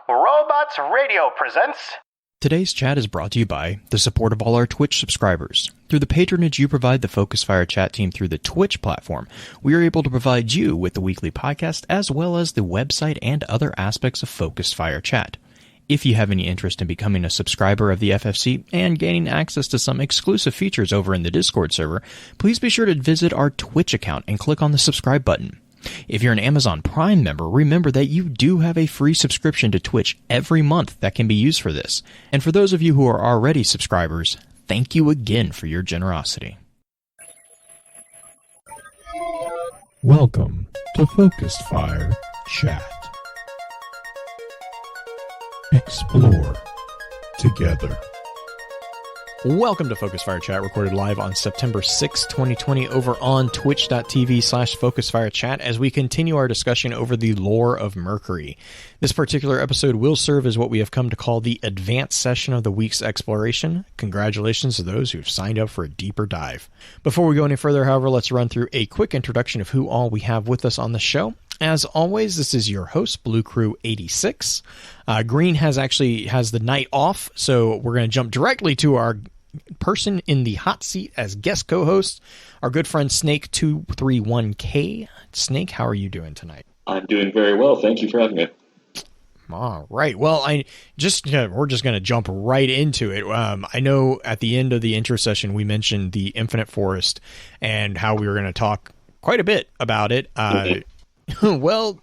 Robots Radio presents... Today's chat is brought to you by the support of all our Twitch subscribers. Through the patronage you provide the Focus Fire chat team through the Twitch platform, we are able to provide you with the weekly podcast as well as the website and other aspects of Focus Fire chat. If you have any interest in becoming a subscriber of the FFC and gaining access to some exclusive features over in the Discord server, please be sure to visit our Twitch account and click on the subscribe button. If you're an Amazon Prime member, remember that you do have a free subscription to Twitch every month that can be used for this. And for those of you who are already subscribers, thank you again for your generosity. Welcome to Focus Fire Chat. Explore together. Welcome to Focus Fire Chat, recorded live on September 6, 2020 over on twitch.tv/FocusFireChat as we continue our discussion over the lore of Mercury. This particular episode will serve as what we have come to call the advanced session of the week's exploration. Congratulations to those who have signed up for a deeper dive. Before we go any further, however, let's run through a quick introduction of who all we have with us on the show. As always, this is your host, Blue Crew 86. Green has the night off, so we're going to jump directly to our person in the hot seat as guest co-host, our good friend Snake231k. Snake, how are you doing tonight? I'm doing very well. Thank you for having me. All right. Well, we're just going to jump right into it. I know at the end of the intro session, we mentioned the Infinite Forest and how we were going to talk quite a bit about it. Well,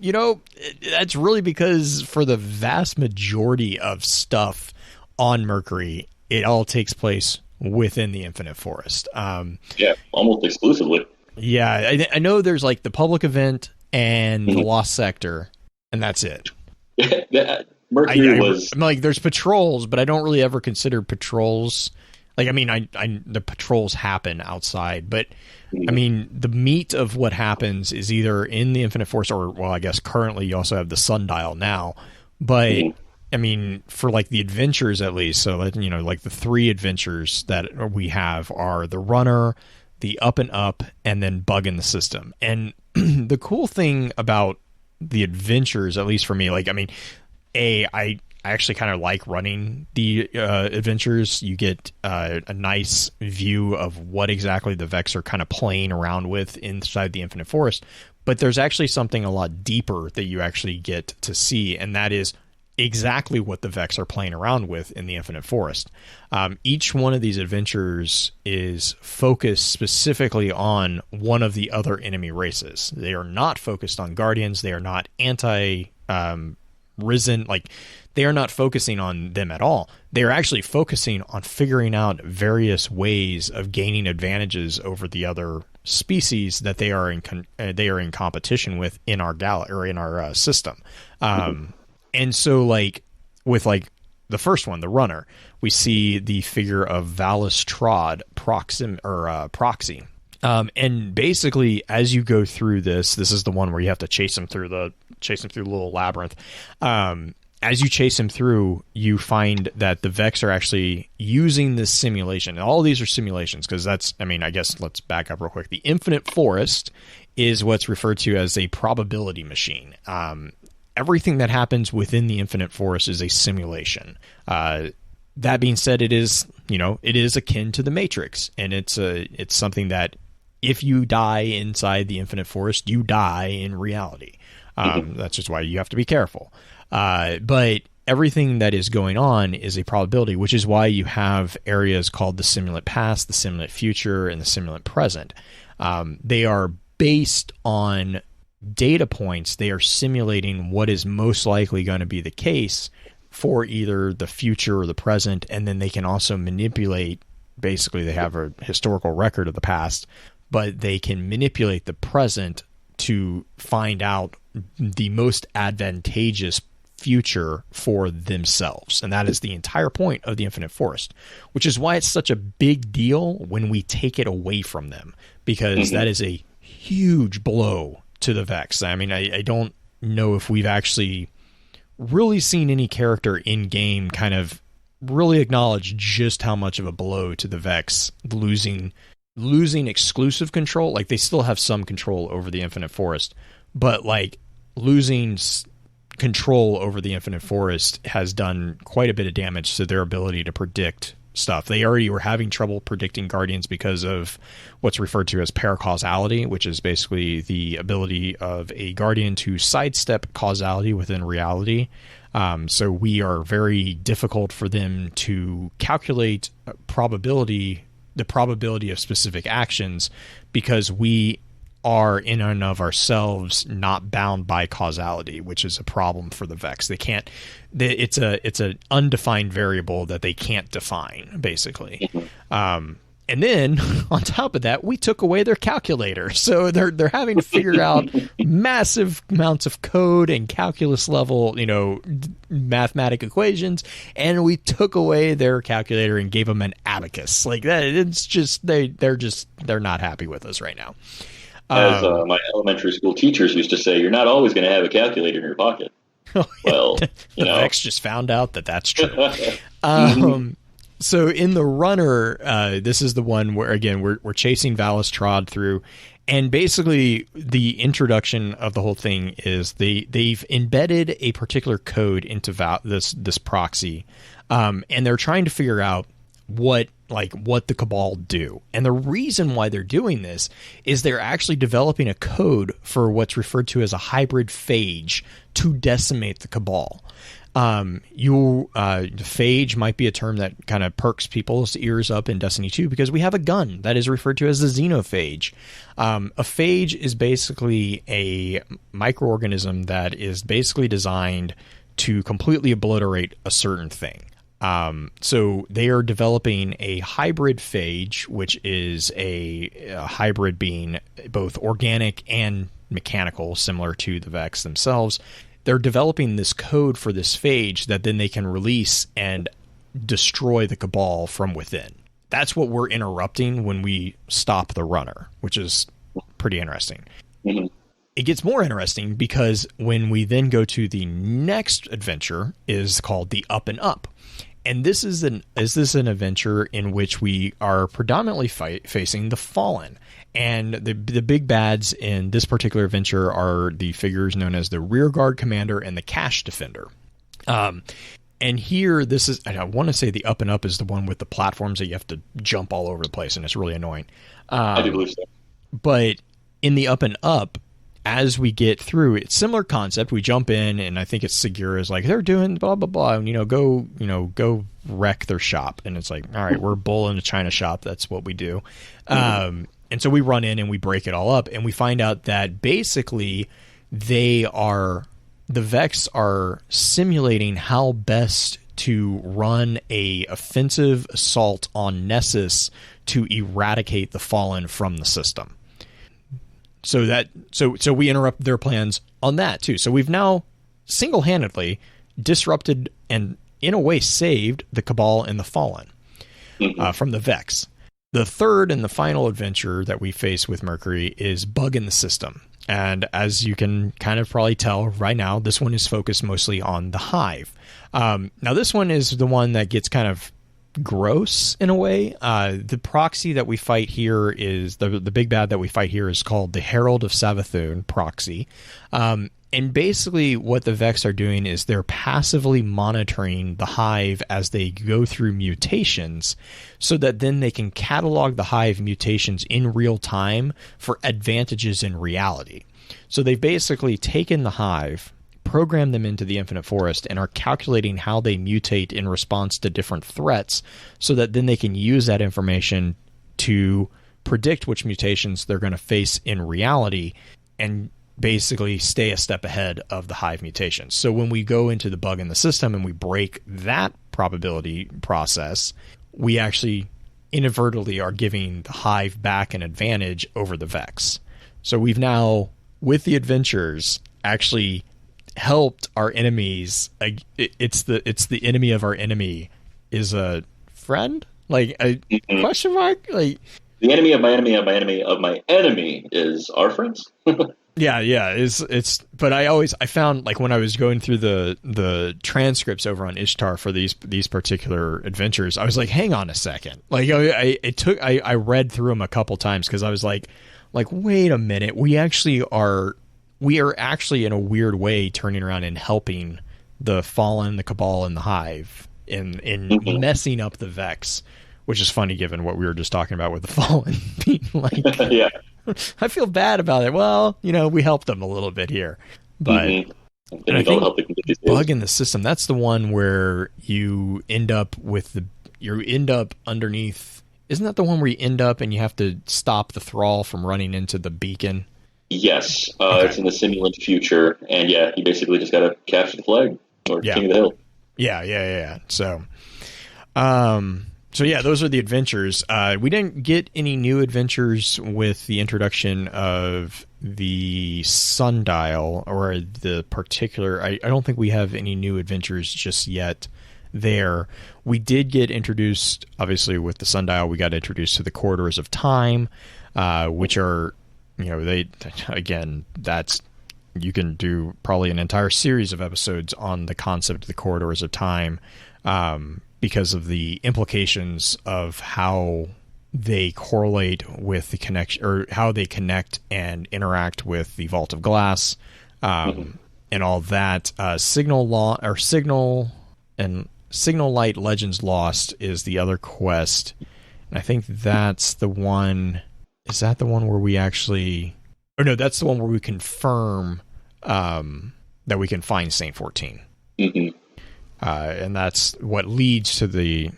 that's really because for the vast majority of stuff on Mercury, it all takes place within the Infinite Forest. Yeah, almost exclusively. Yeah, I know there's like the public event and the Lost Sector, and that's it. Mercury was... I'm like, there's patrols, but I don't really ever consider patrols... Like, I mean, the patrols happen outside, but, I mean, the meat of what happens is either in the Infinite Forest or, well, I guess currently you also have the Sundial now, but... I mean, for like the adventures at least, so like the three adventures that we have are the Runner, the Up and Up, and then Bug in the System. And the cool thing about the adventures, at least for me, like, I mean, I actually kind of like running the adventures. You get a nice view of what exactly the Vex are kind of playing around with inside the Infinite Forest. But there's actually something a lot deeper that you actually get to see, and that is exactly what the Vex are playing around with in the Infinite Forest. Each one of these adventures is focused specifically on one of the other enemy races. They are not focused on Guardians. They are not risen. Like, they are not focusing on them at all. They are actually focusing on figuring out various ways of gaining advantages over the other species that they are in competition with in our system. And so, like, with, like, the first one, the Runner, we see the figure of Valus Trod Proxy. And basically, as you go through this is the one where you have to chase him through the little labyrinth. As you chase him through, you find that the Vex are actually using this simulation. And all of these are simulations, because I guess let's back up real quick. The Infinite Forest is what's referred to as a probability machine. Everything that happens within the Infinite Forest is a simulation. That being said, it is akin to the Matrix, and it's something that if you die inside the Infinite Forest, you die in reality. That's just why you have to be careful. But everything that is going on is a probability, which is why you have areas called the simulant past, the simulant future, and the simulant present. They are based on data points. They are simulating what is most likely going to be the case for either the future or the present, and then they can also manipulate. Basically, they have a historical record of the past, but they can manipulate the present to find out the most advantageous future for themselves. And that is the entire point of the Infinite Forest, which is why it's such a big deal when we take it away from them, because that is a huge blow to the Vex. I mean, I don't know if we've actually really seen any character in game kind of really acknowledge just how much of a blow to the Vex losing exclusive control. Like, they still have some control over the Infinite Forest, but like losing control over the Infinite Forest has done quite a bit of damage to their ability to predict stuff. They already were having trouble predicting Guardians because of what's referred to as paracausality, which is basically the ability of a Guardian to sidestep causality within reality. So we are very difficult for them to calculate the probability of specific actions, because we are in and of ourselves not bound by causality, which is a problem for the Vex. They can't. It's an undefined variable that they can't define, basically. And then on top of that, we took away their calculator, so they're having to figure out massive amounts of code and calculus level, mathematic equations, and we took away their calculator and gave them an abacus. Like that, it's just they're not happy with us right now. As my elementary school teachers used to say, you're not always going to have a calculator in your pocket. Well, the Vex just found out that that's true. So in the runner, this is the one where, again, we're chasing Valistrod through, and basically the introduction of the whole thing is they've embedded a particular code into this proxy, and they're trying to figure out what the Cabal do. And the reason why they're doing this is they're actually developing a code for what's referred to as a hybrid phage to decimate the Cabal. Phage might be a term that kind of perks people's ears up in Destiny 2 because we have a gun that is referred to as the xenophage. A phage is basically a microorganism that is basically designed to completely obliterate a certain thing. So they are developing a hybrid phage, which is a hybrid being both organic and mechanical, similar to the Vex themselves. They're developing this code for this phage that then they can release and destroy the Cabal from within. That's what we're interrupting when we stop the runner, which is pretty interesting. Mm-hmm. It gets more interesting because when we then go to the next adventure is called the Up and Up. And this is an adventure in which we are predominantly facing the Fallen. And the big bads in this particular adventure are the figures known as the Rearguard Commander and the Cache Defender. And here, I want to say the Up and Up is the one with the platforms that you have to jump all over the place, and it's really annoying. I do believe so. But in the Up and Up, as we get through, it's similar concept. We jump in, and I think it's Segura's like, they're doing blah, blah, blah, and, go wreck their shop. And it's like, all right, we're a bull in a china shop. That's what we do. Mm-hmm. And so we run in and we break it all up, and we find out that basically the Vex are simulating how best to run a offensive assault on Nessus to eradicate the Fallen from the system. So we interrupt their plans on that too. So we've now single-handedly disrupted and in a way saved the Cabal and the Fallen from the Vex. The third and the final adventure that we face with Mercury is Bug in the System. And as you can kind of probably tell right now, this one is focused mostly on the Hive. Now this one is the one that gets kind of gross in a way. The proxy that we fight here is the big bad that we fight here is called the Herald of Savathun proxy. And basically what the Vex are doing is they're passively monitoring the Hive as they go through mutations so that then they can catalog the Hive mutations in real time for advantages in reality. So they've basically taken the Hive, program them into the Infinite Forest, and are calculating how they mutate in response to different threats so that then they can use that information to predict which mutations they're going to face in reality and basically stay a step ahead of the Hive mutations. So when we go into the Bug in the System and we break that probability process, we actually inadvertently are giving the Hive back an advantage over the Vex. So we've now, with the adventures, actually helped our enemies. It's the enemy of our enemy is a friend, like a question mark, like the enemy of my enemy of my enemy of my enemy is our friends. yeah it's but I found, like, when I was going through the transcripts over on Ishtar for these particular adventures, I was like, hang on a second, like I read through them a couple times because I was like wait a minute, we actually are we are actually in a weird way turning around and helping the Fallen, the Cabal, and the Hive in messing up the Vex, which is funny given what we were just talking about with the Fallen being like, yeah. I feel bad about it. Well, we helped them a little bit here, but and I think bug in the system, that's the one where you end up underneath. Isn't that the one where you end up and you have to stop the Thrall from running into the beacon? Yes, okay. It's in the simulant future, and yeah, you basically just got to capture the flag or King of the Hill. Yeah. So yeah, those are the adventures. We didn't get any new adventures with the introduction of the sundial or the particular. I don't think we have any new adventures just yet. There, we did get introduced. Obviously, with the sundial, we got introduced to the corridors of time, which are. That's you can do probably an entire series of episodes on the concept of the corridors of time, because of the implications of how they correlate with the connection, or how they connect and interact with the Vault of Glass, and all that. Signal Light Legends Lost is the other quest, and I think that's the one. Is that the one where we actually... Or no, that's the one where we confirm that we can find Saint 14. Mm-hmm. And that's what leads to the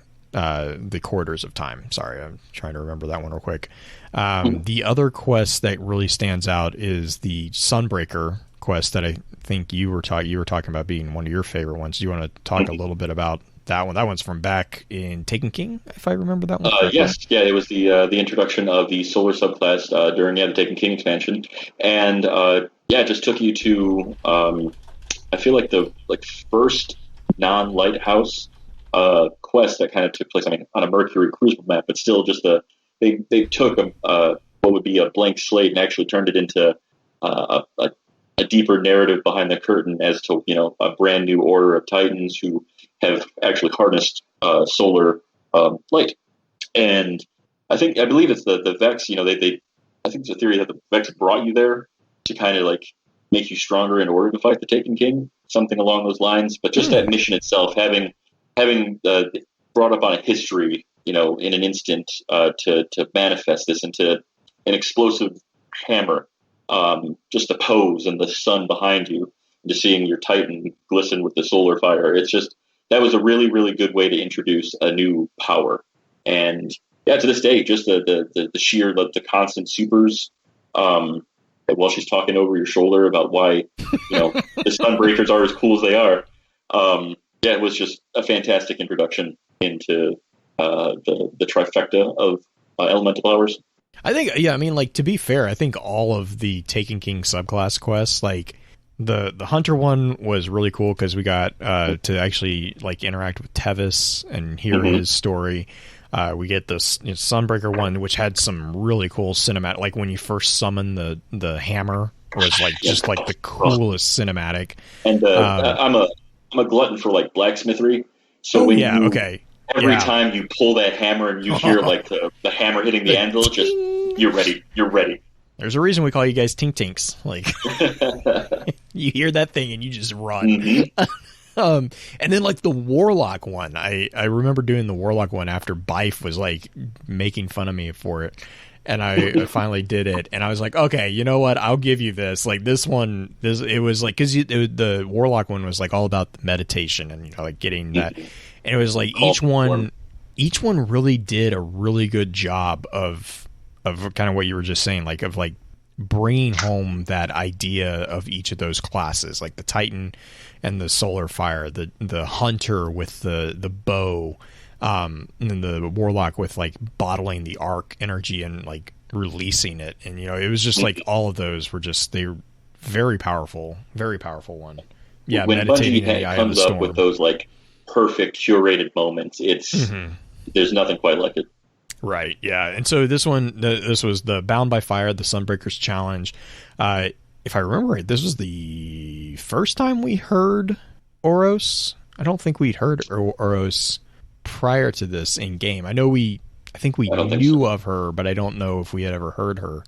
Corridors of Time. Sorry, I'm trying to remember that one real quick. The other quest that really stands out is the Sunbreaker quest that I think you were talking about being one of your favorite ones. Do you want to talk a little bit about that one? That one's from back in Taken King, if I remember that one correctly. Yes, yeah, it was the introduction of the Solar subclass during the Taken King expansion, and it just took you to I feel like the first non-lighthouse quest that kind of took place. I mean, on a Mercury crucible map, but still just they took what would be a blank slate and actually turned it into a deeper narrative behind the curtain as to a brand new order of Titans who have actually harnessed solar light. And I believe it's the Vex. I think it's a theory that the Vex brought you there to kind of make you stronger in order to fight the Taken King, something along those lines. But just that mission itself, having brought up on a history, in an instant to manifest this into an explosive hammer, just the pose and the sun behind you, just seeing your Titan glisten with the solar fire. It's just, that was a really, really good way to introduce a new power. And yeah, to this day, just the sheer, the constant supers, while she's talking over your shoulder about why, the Sunbreakers are as cool as they are. It was just a fantastic introduction into the trifecta of elemental powers. I think, to be fair, I think all of the Taken King subclass quests, the Hunter one was really cool because we got to actually interact with Tevis and hear his story. We get this Sunbreaker one, which had some really cool cinematic, like when you first summon the hammer, was just the coolest cinematic. And I'm a glutton for blacksmithery, so every time you pull that hammer and you hear the hammer hitting the anvil, just you're ready. There's a reason we call you guys Tink Tinks. You hear that thing and you just run. And then the Warlock one, I remember doing the Warlock one after Bife was making fun of me for it, and I finally did it, and I was like, okay, you know what, I'll give you this. This one, it was because the Warlock one was all about the meditation and getting that, and it was each one really did a really good job of kind of what you were just saying, of bringing home that idea of each of those classes, like the Titan and the Solar Fire, the Hunter with the bow, and then the Warlock with bottling the arc energy and releasing it. And it was just all of those were they're very powerful one. Yeah, when Bungie comes up with those perfect curated moments, it's there's nothing quite like it. Right, yeah. And so this one, this was the Bound by Fire, the Sunbreakers Challenge. If I remember right, this was the first time we heard Oros. I don't think we'd heard Oros prior to this in game. I think we knew of her, but I don't know if we had ever heard her.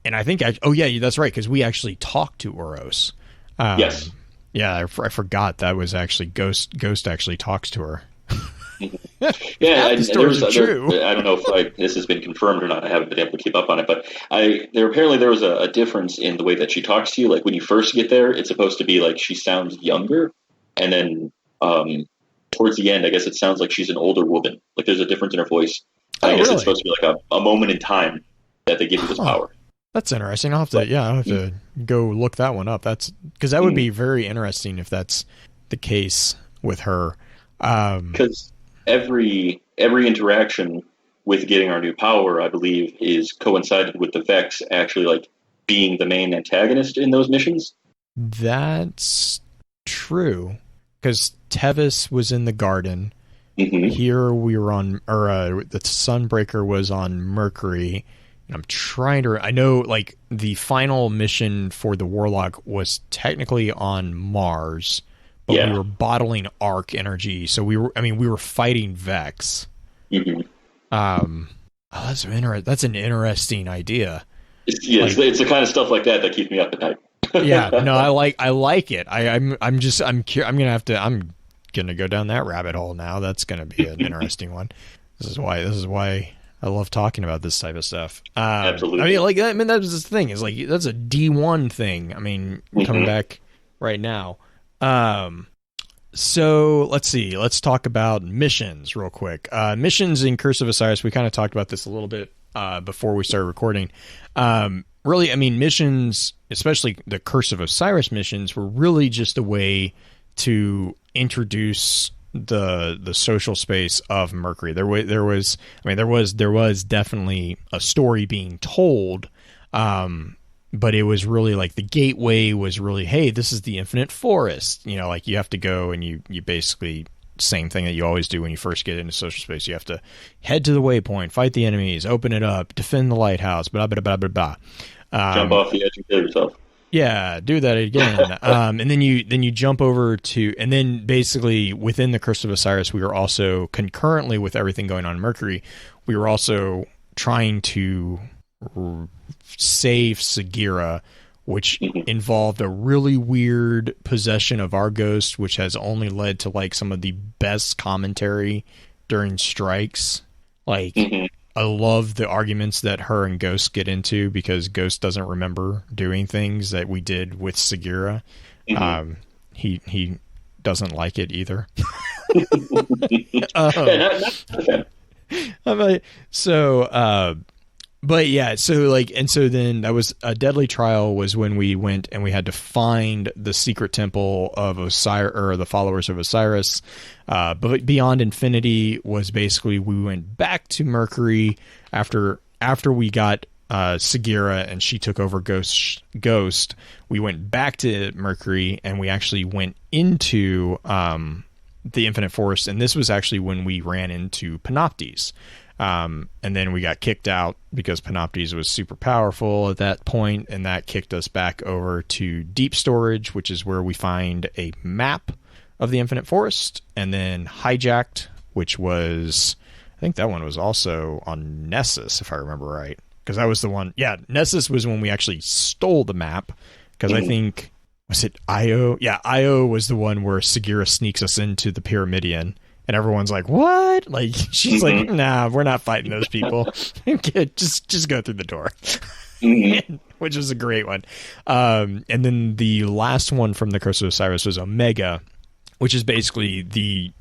And I think, oh yeah, that's right, because we actually talked to Oros. Yes. Yeah, I forgot that was actually Ghost. Ghost actually talks to her. Yeah, the stories are true. I don't know if this has been confirmed or not. I haven't been able to keep up on it, but there was a difference in the way that she talks to you. Like when you first get there, it's supposed to be like she sounds younger, and then towards the end, I guess it sounds like she's an older woman. Like there's a difference in her voice. I guess it's supposed to be like a moment in time that they give you this power. That's interesting. I'll have to go look that one up. That's because that would be very interesting if that's the case with her. Because every interaction with getting our new power, I believe, is coincided with the Vex actually like being the main antagonist in those missions. That's true. Because Tevis was in the garden. Mm-hmm. Here we were on, the Sunbreaker was on Mercury. I'm trying to. I know, like the final mission for the Warlock was technically on Mars, but we were bottling arc energy, so we were fighting Vex. Mm-hmm. That's an interesting idea. It's the kind of stuff like that keeps me up at night. Yeah, no, I like it. I'm gonna go down that rabbit hole now. That's gonna be an interesting one. This is why I love talking about this type of stuff. Absolutely. That was the thing. Is like that's a D1 thing. I mean, coming back right now. So let's see. Let's talk about missions real quick. Missions in Curse of Osiris. We kind of talked about this a little bit before we started recording. Really, I mean, missions, especially the Curse of Osiris missions, were really just a way to introduce the social space of Mercury. There was definitely a story being told, but it was really like the gateway was really, hey, this is the infinite forest. You know, like you have to go and you basically same thing that you always do when you first get into social space. You have to head to the waypoint, fight the enemies, open it up, defend the lighthouse, blah blah blah blah blah. Jump off the edge and kill yourself. Yeah, do that again. And then you jump over to, and then basically within the Curse of Osiris, we were also concurrently with everything going on in Mercury, we were also trying to save Sagira, which involved a really weird possession of our ghost, which has only led to like some of the best commentary during strikes. Like, I love the arguments that her and Ghost get into because Ghost doesn't remember doing things that we did with Sagira. He doesn't like it either. But yeah, so like, and so then that was a deadly trial was when we went and we had to find the secret temple of Osiris, or the followers of Osiris. But Beyond Infinity was basically, we went back to Mercury after we got Sagira and she took over Ghost. We went back to Mercury and we actually went into the Infinite Forest. And this was actually when we ran into Panoptes. And then we got kicked out because Panoptes was super powerful at that point, and that kicked us back over to Deep Storage, which is where we find a map of the Infinite Forest, and then Hijacked, which was, I think that one was also on Nessus, if I remember right, because that was the one. Yeah, Nessus was when we actually stole the map, because I think, was it Io? Yeah, Io was the one where Sagira sneaks us into the Pyramidion. And everyone's like, what? Like, she's like, nah, we're not fighting those people. just go through the door. Which was a great one. And then the last one from the Curse of Osiris was Omega, which is basically the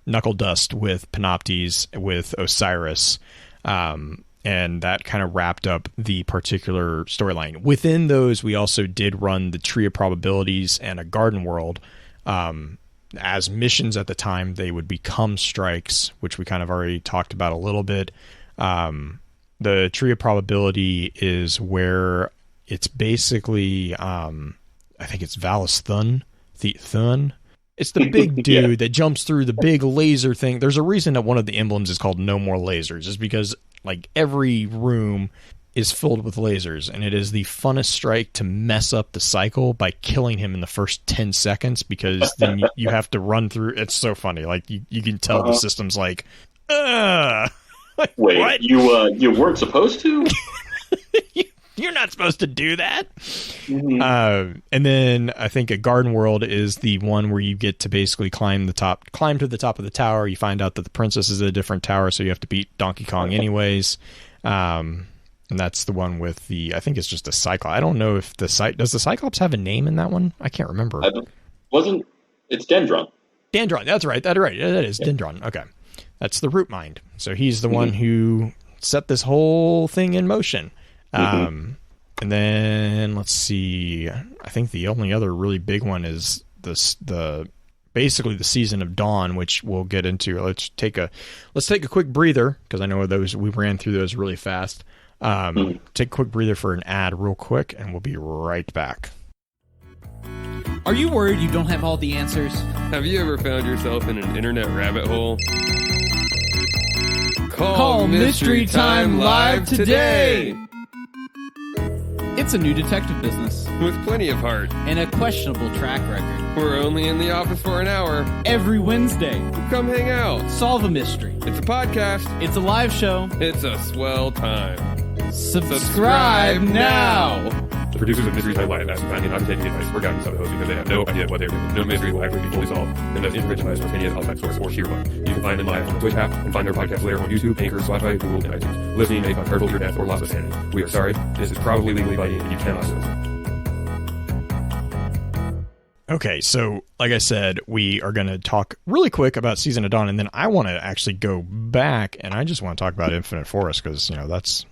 knuckle dust with Panoptes with Osiris. And that kind of wrapped up the particular storyline. Within those, we also did run the Tree of Probabilities and a Garden World. As missions at the time, they would become strikes, which we kind of already talked about a little bit. The Tree of Probability is where it's basically, I think it's Valus Thun. It's the big dude that jumps through the big laser thing. There's a reason that one of the emblems is called No More Lasers, is because like every room is filled with lasers, and it is the funnest strike to mess up the cycle by killing him in the first 10 seconds, because then you have to run through. It's so funny. Like you can tell the system's like, wait, what? You weren't supposed to? You're not supposed to do that. Mm-hmm. And then I think a garden world is the one where you get to basically climb to the top of the tower. You find out that the princess is at a different tower, so you have to beat Donkey Kong anyways. And that's the one with I think it's just a Cyclops. I don't know if does the Cyclops have a name in that one? I can't remember. It's Dendron. Dendron, that's right. That is Dendron. Okay. That's the root mind. So he's the one who set this whole thing in motion. And then let's see. I think the only other really big one is basically the Season of Dawn, which we'll get into. Let's take a quick breather, because I know we ran through those really fast. Take a quick breather for an ad real quick, and we'll be right back. Are you worried you don't have all the answers? Have you ever found yourself in an internet rabbit hole? Call Mystery Time live today! It's a new detective business. With plenty of heart. And a questionable track record. We're only in the office for an hour. Every Wednesday. Come hang out. Solve a mystery. It's a podcast. It's a live show. It's a swell time. Subscribe now! The producers of Mystery Time Live ask you kindly not to take the advice or guidance of the host because they have no idea what they're doing. No mystery will actually be fully solved unless intervention by a spontaneous outside source or sheer luck. You can find them live on the Twitch app and find their podcast later on YouTube, Anchor, Spotify, Google, and iTunes. Listening may cause hurtful your death or loss of sanity. We are sorry. This is probably legally binding and you cannot sue. Okay, so like I said, we are going to talk really quick about Season of Dawn, and then I want to actually go back, and I just want to talk about Infinite Forest because that's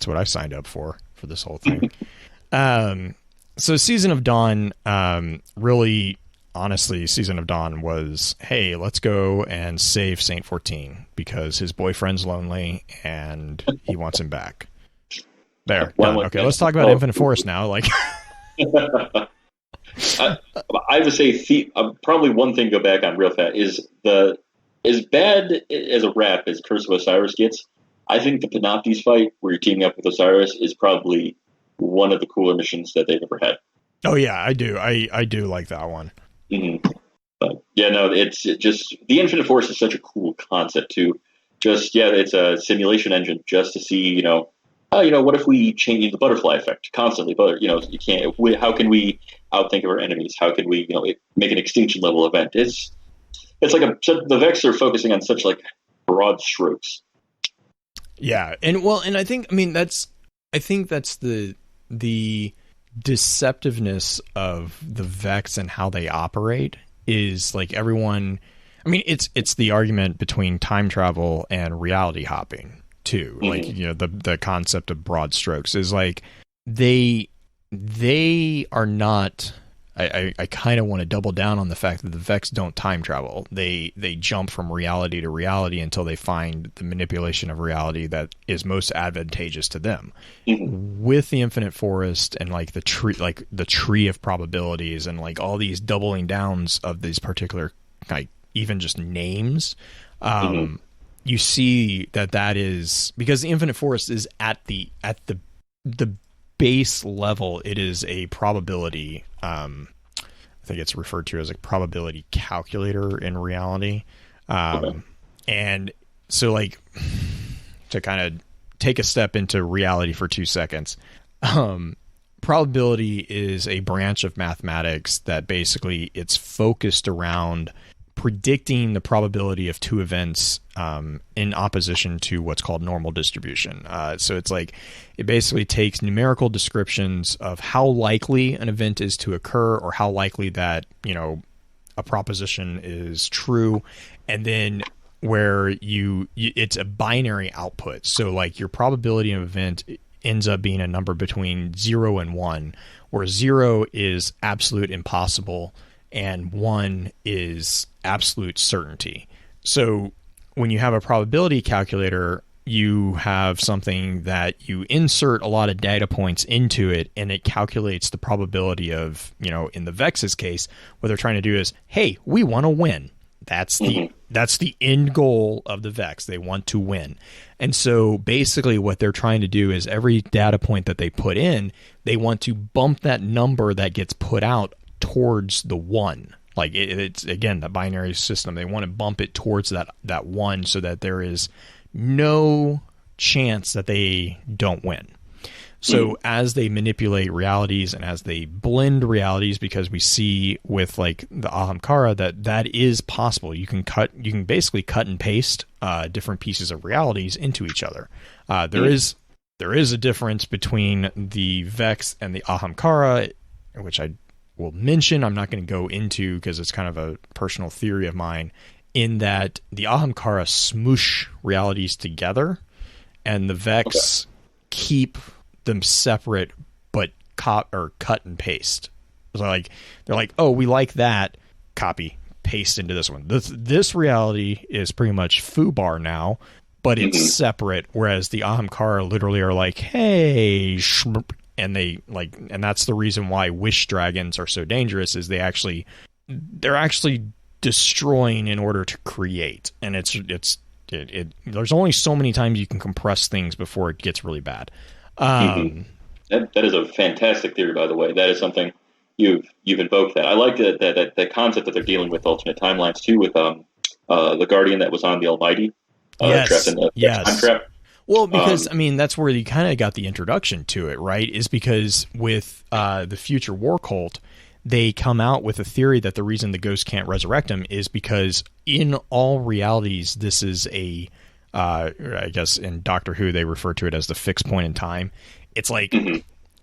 what I signed up for this whole thing. So Season of Dawn, really, honestly, Season of Dawn was, hey, let's go and save Saint 14 because his boyfriend's lonely and he wants him back. There. Done. Okay, let's talk about Infinite Forest now. Like, I have to say, probably one thing to go back on real fast is as bad as a rap as Curse of Osiris gets, I think the Panoptes fight where you're teaming up with Osiris is probably one of the cooler missions that they've ever had. Oh yeah, I do. I do like that one. Mm-hmm. But yeah, no, it's just the Infinite Forest is such a cool concept too. Just it's a simulation engine just to see, what if we change the butterfly effect constantly? But you can't. How can we outthink our enemies? How can we, make an extinction level event? It's like the Vex are focusing on such like broad strokes. Yeah, and I think that's the deceptiveness of the Vex and how they operate is like everyone. I mean, it's the argument between time travel and reality hopping too. Mm-hmm. Like the concept of broad strokes is like they are not. I kind of want to double down on the fact that the Vex don't time travel. They jump from reality to reality until they find the manipulation of reality that is most advantageous to them. Mm-hmm. With the Infinite Forest and like the tree of probabilities and like all these doubling downs of these particular like even just names, you see that is because the Infinite Forest is at the base level. It is a probability. I think it's referred to as a probability calculator in reality. And so like to kind of take a step into reality for 2 seconds, probability is a branch of mathematics that basically it's focused around predicting the probability of two events in opposition to what's called normal distribution. So it's like it basically takes numerical descriptions of how likely an event is to occur or how likely that a proposition is true, and then where it's a binary output. So like your probability of an event ends up being a number between 0 and 1, where 0 is absolute impossible and 1 is absolute certainty. So when you have a probability calculator, you have something that you insert a lot of data points into it, and it calculates the probability of, in the Vex's case, what they're trying to do is, hey, we want to win. That's the end goal of the Vex. They want to win. And so basically what they're trying to do is every data point that they put in, they want to bump that number that gets put out towards the 1. Like it's again, the binary system. They want to bump it towards that 1 so that there is no chance that they don't win. So as they manipulate realities and as they blend realities, because we see with like the Ahamkara that is possible. You can basically cut and paste different pieces of realities into each other. There is a difference between the Vex and the Ahamkara, which I will mention. I'm not going to go into because it's kind of a personal theory of mine, in that the Ahamkara smoosh realities together and the Vex keep them separate but cut and paste. So like they're like, oh, we like that, copy paste into this one. This reality is pretty much foobar now, but it's separate, whereas the Ahamkara literally are like, hey, and and that's the reason why wish dragons are so dangerous, is they're actually destroying in order to create. And there's only so many times you can compress things before it gets really bad. That is a fantastic theory, by the way. That is something you've invoked. That I like that concept that they're dealing with alternate timelines too, with the Guardian that was on the Almighty, trapped in the time trap. Well, because that's where you kind of got the introduction to it, right? Is because with the Future War Cult, they come out with a theory that the reason the ghost can't resurrect him is because in all realities, this is I guess in Doctor Who they refer to it as the fixed point in time. It's like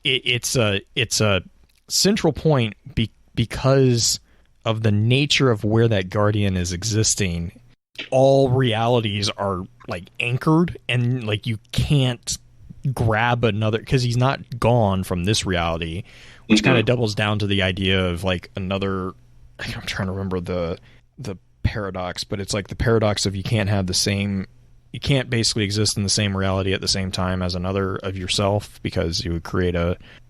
it's a central point because of the nature of where that Guardian is existing. All realities are like anchored, and like you can't grab another, because he's not gone from this reality, which kind of doubles down to the idea of like another. I'm trying to remember the paradox, but it's like the paradox of you can't basically exist in the same reality at the same time as another of yourself, because you would create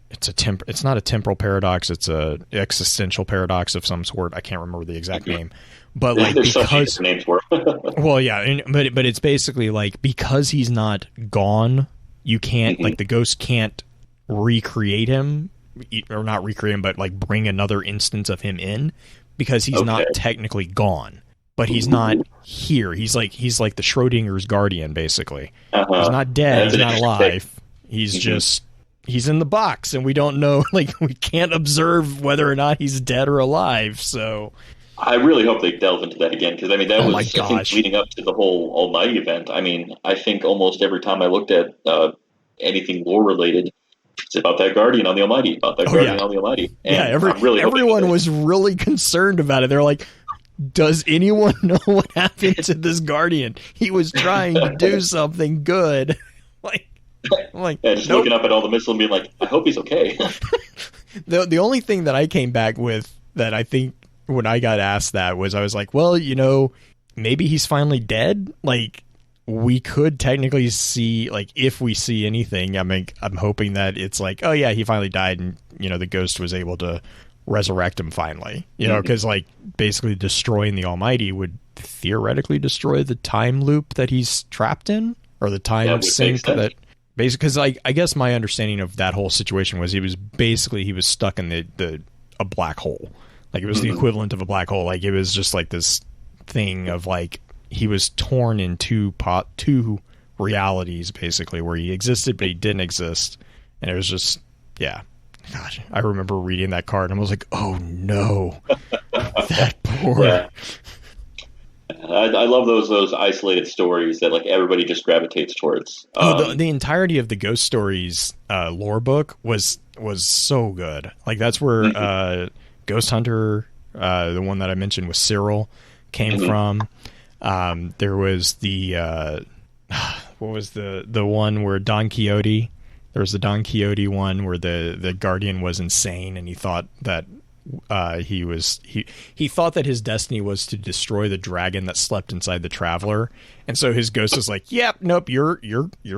it's not a temporal paradox, it's a existential paradox of some sort. I can't remember the exact name, but like because names for well, yeah, but it's basically like because he's not gone, you can't like the ghost can't recreate him, or not recreate him, but like bring another instance of him in, because he's not technically gone. But he's not here. He's like the Schrodinger's guardian, basically. He's not dead. He's not alive. He's just he's in the box, and we don't know. Like we can't observe whether or not he's dead or alive. So I really hope they delve into that again, because that was I think, leading up to the whole Almighty event. I think almost every time I looked at anything lore related, it's about that Guardian on the Almighty, on the Almighty. And everyone was really concerned about it. They're like, does anyone know what happened to this Guardian? He was trying to do something good. I'm like, just looking up at all the missiles and being like, I hope he's okay. The only thing that I came back with that I think when I got asked that was, I was like, well, maybe he's finally dead. Like, we could technically see, like, if we see anything, I'm hoping that it's like, oh yeah, he finally died, and the ghost was able to resurrect him finally, because like basically destroying the Almighty would theoretically destroy the time loop that he's trapped in, or the time sink that basically, because I guess my understanding of that whole situation was he was stuck in a black hole. Like it was the equivalent of a black hole. Like it was just like this thing of like he was torn in two realities, basically, where he existed but he didn't exist, and it was just gosh, I remember reading that card and I was like, oh no, that poor. Yeah. I love those isolated stories that like everybody just gravitates towards. The entirety of the Ghost Stories lore book was so good. Like that's where Ghost Hunter, the one that I mentioned with Cyril, came from. There was the what was the one where Don Quixote. There was the Don Quixote one where the Guardian was insane, and he thought that he thought that his destiny was to destroy the dragon that slept inside the Traveler, and so his ghost was like, "Yep, nope, you're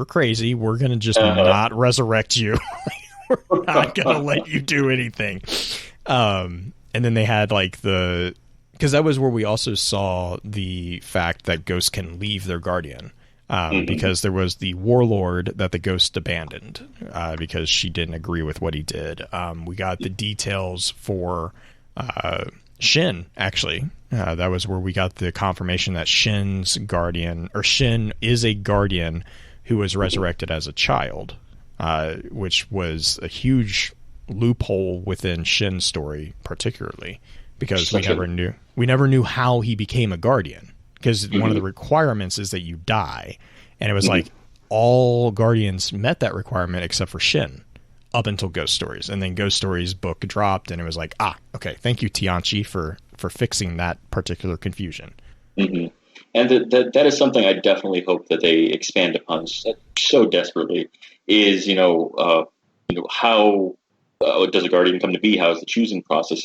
crazy. We're gonna just not resurrect you. We're not gonna let you do anything." And then they had like because that was where we also saw the fact that ghosts can leave their Guardian. Because there was the warlord that the ghost abandoned because she didn't agree with what he did. We got the details for Shin, actually. That was where we got the confirmation that Shin is a guardian who was resurrected as a child. which was a huge loophole within Shin's story, particularly because we never knew how he became a guardian, because one of the requirements is that you die, and it was like all guardians met that requirement except for Shin up until Ghost Stories, and then Ghost Stories book dropped, and it was like, okay, thank you, Tianchi, for fixing that particular confusion. And that is something I definitely hope that they expand upon so desperately, is how does a guardian come to be? How is the choosing process?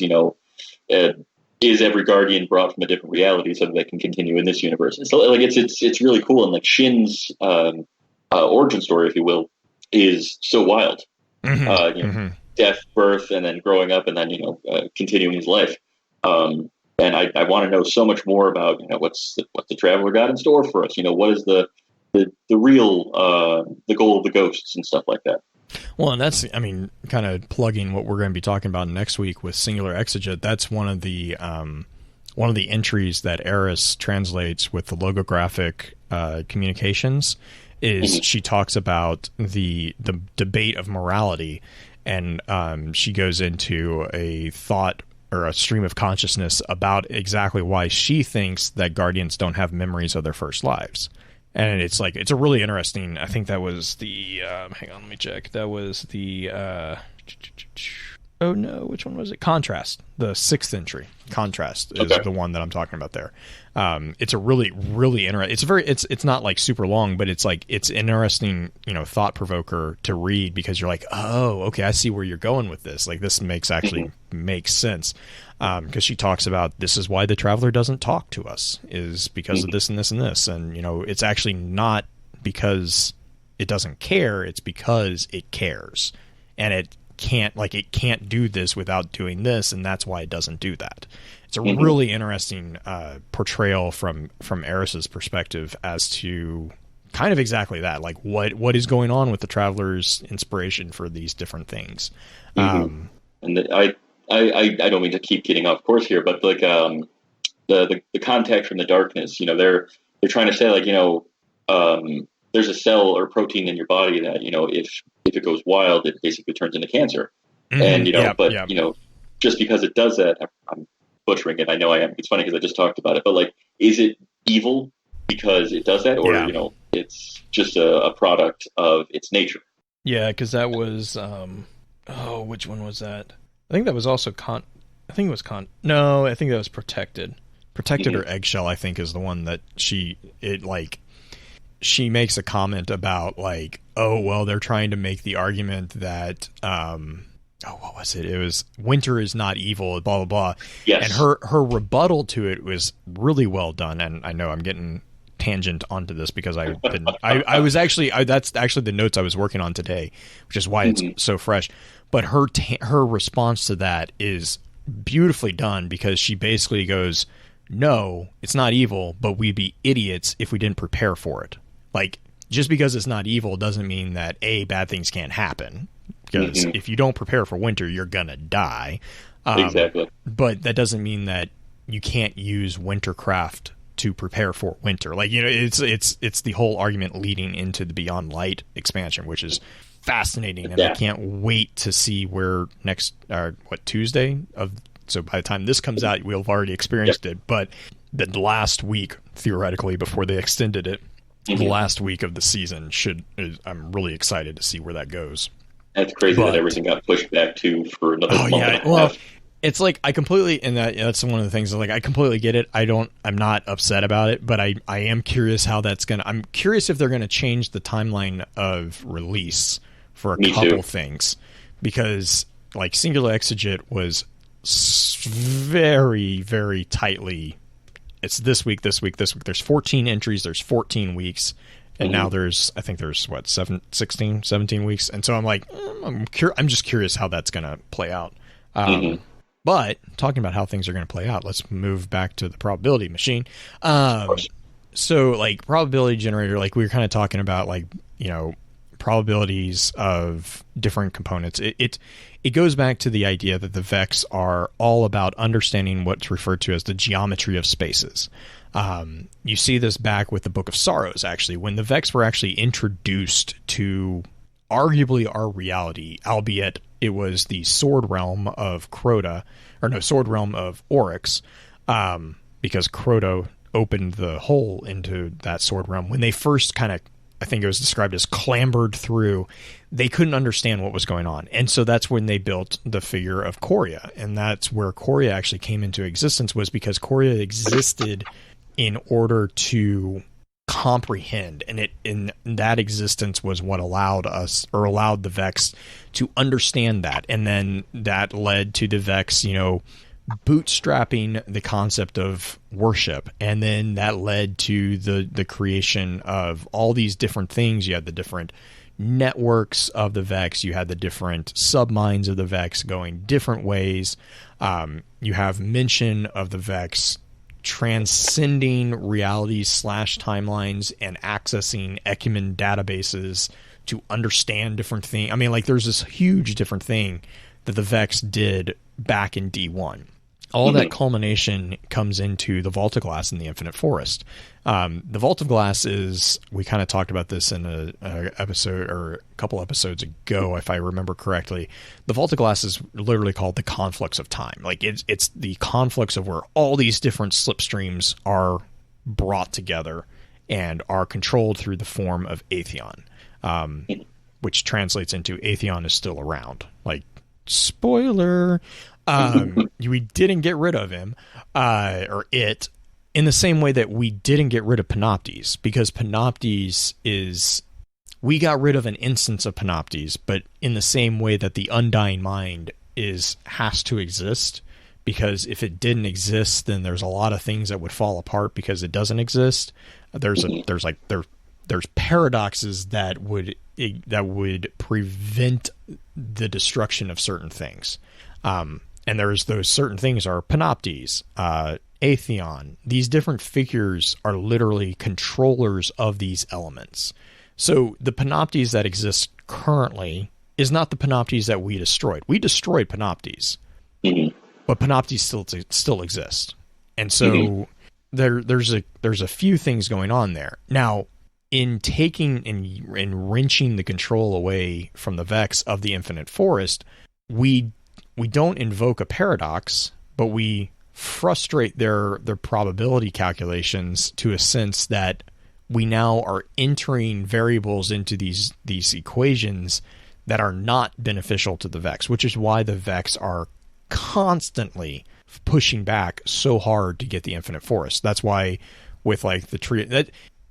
Is every guardian brought from a different reality so that they can continue in this universe? So like it's really cool, and like Shin's origin story, if you will, is so wild. Death, birth, and then growing up, and then continuing his life. And I want to know so much more about what's the Traveler got in store for us. What is the real the goal of the ghosts and stuff like that. Well, and that's, kind of plugging what we're going to be talking about next week with Singular Exeget. That's one of the entries that Eris translates with the logographic communications. Is she talks about the debate of morality, and she goes into a thought or a stream of consciousness about exactly why she thinks that guardians don't have memories of their first lives. And it's a really interesting, I think that was the, hang on, let me check. That was the, oh no, which one was it? Contrast, the 6th entry. Contrast is the one that I'm talking about there. It's a really, really interesting, it's not like super long, but it's interesting, thought provoker to read, because you're like, oh, okay, I see where you're going with this. Like, this makes sense. Because she talks about, this is why the Traveler doesn't talk to us, is because of this and this and this. And, it's actually not because it doesn't care, it's because it cares. And it can't do this without doing this, and that's why it doesn't do that. It's a really interesting portrayal from Eris's perspective as to kind of exactly that, like what is going on with the Traveler's inspiration for these different things. And I don't mean to keep getting off course here, but like the contact from the darkness, they're trying to say, like, there's a cell or protein in your body that, if it goes wild, it basically turns into cancer. And, just because it does that, I'm butchering it. I know I am. It's funny because I just talked about it, but like, is it evil because it does that, or, it's just a product of its nature? Yeah. Cause that was, which one was that? I think that was also no, I think that was Protected. Protected or Eggshell, I think, is the one that she makes a comment about, like, oh, well, they're trying to make the argument that, what was it? It was Winter is not evil, blah, blah, blah. Yes. And her rebuttal to it was really well done. And I know I'm getting tangent onto this because that's actually the notes I was working on today, which is why it's so fresh. But her response to that is beautifully done, because she basically goes, no, it's not evil, but we'd be idiots if we didn't prepare for it. Like, just because it's not evil doesn't mean that, bad things can't happen. Because if you don't prepare for winter, you're going to die. Exactly. But that doesn't mean that you can't use Wintercraft to prepare for winter. Like, it's the whole argument leading into the Beyond Light expansion, which is fascinating, and I can't wait to see where Tuesday so by the time this comes out, we'll have already experienced it, but the last week, theoretically, before they extended it, the last week of the season I'm really excited to see where that goes. That's crazy that everything got pushed back for another month and a half. Well, it's like, I completely, and that's one of the things, like, I completely get it. I'm not upset about it, but I am curious how I'm curious if they're gonna change the timeline of release for a couple things, because like Singular Exeget was very, very tightly, it's this week. There's 14 entries, there's 14 weeks, and now there's 17 weeks, and so I'm like, I'm just curious how that's gonna play out. But talking about how things are going to play out, let's move back to the probability machine. So like probability generator, like we were kind of talking about, like, probabilities of different components. It goes back to the idea that the Vex are all about understanding what's referred to as the geometry of spaces. You see this back with the Book of Sorrows, actually, when the Vex were actually introduced to arguably our reality, albeit it was the sword realm of sword realm of Oryx, because Crota opened the hole into that sword realm. When they first kind of, I think it was described as clambered through, they couldn't understand what was going on. And so that's when they built the figure of Coria. And that's where Coria actually came into existence, was because Coria existed in order to comprehend, and that existence was what allowed the Vex to understand that. And then that led to the Vex, bootstrapping the concept of worship, and then that led to the creation of all these different things. You had the different networks of the Vex, you had the different subminds of the Vex going different ways. You have mention of the Vex transcending realities / timelines and accessing Ecumen databases to understand different things. I mean, like, there's this huge different thing that the Vex did back in D1. All of that culmination comes into the Vault of Glass in the Infinite Forest. The Vault of Glass is, we kind of talked about this in a episode or a couple episodes ago, if I remember correctly. The Vault of Glass is literally called the conflux of time. Like, it's the conflux of where all these different slipstreams are brought together and are controlled through the form of Atheon, which translates into Atheon is still around. Like, spoiler. We didn't get rid of him, or it, in the same way that we didn't get rid of Panoptes, because Panoptes we got rid of an instance of Panoptes, but in the same way that the Undying Mind has to exist, because if it didn't exist, then there's a lot of things that would fall apart because it doesn't exist. There's paradoxes that would prevent the destruction of certain things. And there's those certain things are Panoptes, Atheon. These different figures are literally controllers of these elements. So the Panoptes that exist currently is not the Panoptes that we destroyed. We destroyed Panoptes, but Panoptes still exist. And so there's a few things going on there. Now, in taking and wrenching the control away from the Vex of the Infinite Forest, we don't invoke a paradox, but we frustrate their probability calculations to a sense that we now are entering variables into these equations that are not beneficial to the Vex, which is why the Vex are constantly pushing back so hard to get the Infinite Forest. That's why with like the tree,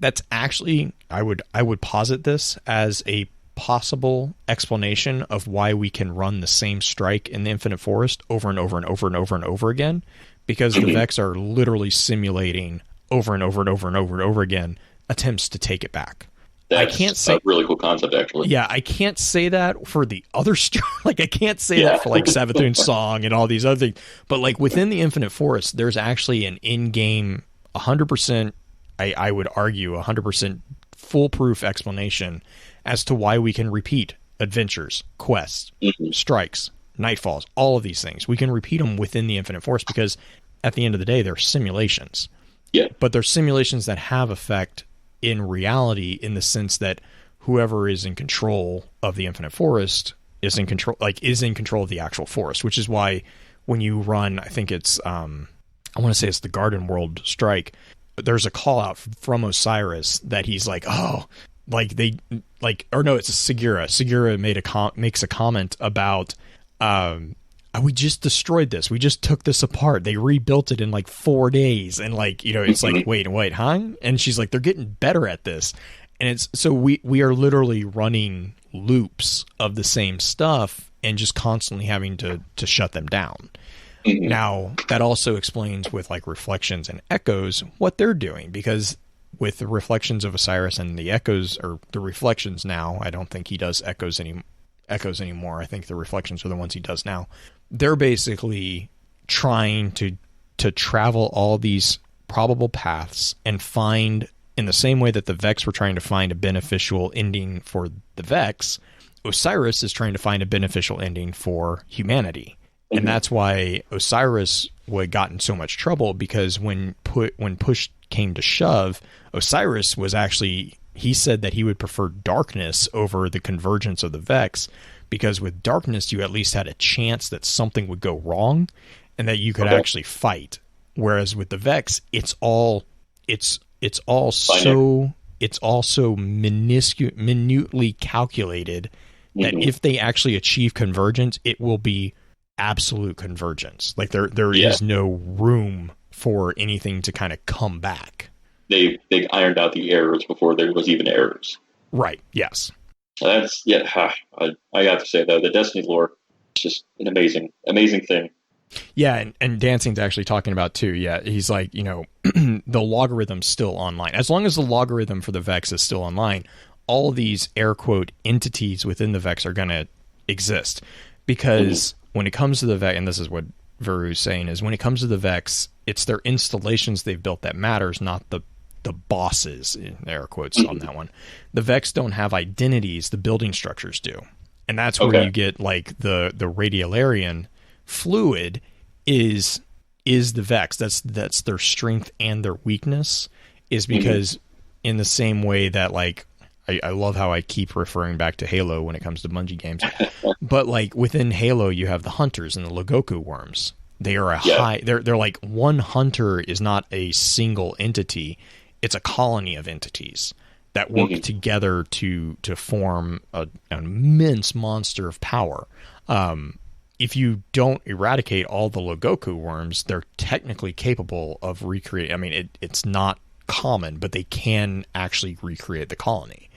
that's actually, I would posit this as a possible explanation of why we can run the same strike in the Infinite Forest over and over and over and over and over again, because the Vex are literally simulating over and over and over and over and over again attempts to take it back. That's I can't say a really cool concept, actually. Yeah, I can't say that for the other like I can't say that for like Savathun's Song and all these other things. But like within the Infinite Forest, there's actually an in-game 100%, I would argue 100% foolproof explanation as to why we can repeat adventures, quests, strikes, nightfalls, all of these things. We can repeat them within the Infinite Forest because at the end of the day, they're simulations. Yeah. But they're simulations that have effect in reality, in the sense that whoever is in control of the Infinite Forest is in control of the actual forest, which is why when you run, I think it's, I want to say it's the Garden World strike, there's a call out from Osiris that he's like, oh, like they like, or no, it's Segura. Segura makes a comment about, we just destroyed this. We just took this apart. They rebuilt it in like 4 days. And like, it's like, wait, huh? And she's like, they're getting better at this. And it's, so we are literally running loops of the same stuff and just constantly having to shut them down. Now, that also explains with like Reflections and Echoes what they're doing, because with the Reflections of Osiris and the Echoes, or the Reflections now, I don't think he does Echoes anymore. I think the Reflections are the ones he does now. They're basically trying to travel all these probable paths and find, in the same way that the Vex were trying to find a beneficial ending for the Vex, Osiris is trying to find a beneficial ending for humanity. And that's why Osiris got in so much trouble, because when push came to shove, Osiris was actually he said that he would prefer darkness over the convergence of the Vex, because with darkness you at least had a chance that something would go wrong and that you could actually fight. Whereas with the Vex, it's all so minutely calculated that if they actually achieve convergence, it will be absolute convergence. Like there is no room for anything to kind of come back. They ironed out the errors before there was even errors. Right. Yes. That's I have to say though, the Destiny lore is just an amazing thing. Yeah, and Dancing's actually talking about too. Yeah, he's like, the logarithm's still online. As long as the logarithm for the Vex is still online, all of these air quote entities within the Vex are going to exist. Because when it comes to the Vex, and this is what Veru's saying, is when it comes to the Vex, it's their installations they've built that matters, not the bosses, in air quotes on that one. The Vex don't have identities, the building structures do. And that's where you get like the radiolarian fluid is the Vex. That's their strength and their weakness, is because in the same way that, like, I love how I keep referring back to Halo when it comes to Bungie games, but like within Halo you have the hunters and the Logoku worms. They are they're like, one hunter is not a single entity, it's a colony of entities that work together to form an immense monster of power. If you don't eradicate all the Logoku worms, they're technically capable of recreating. I mean, it's not common, but they can actually recreate the colony.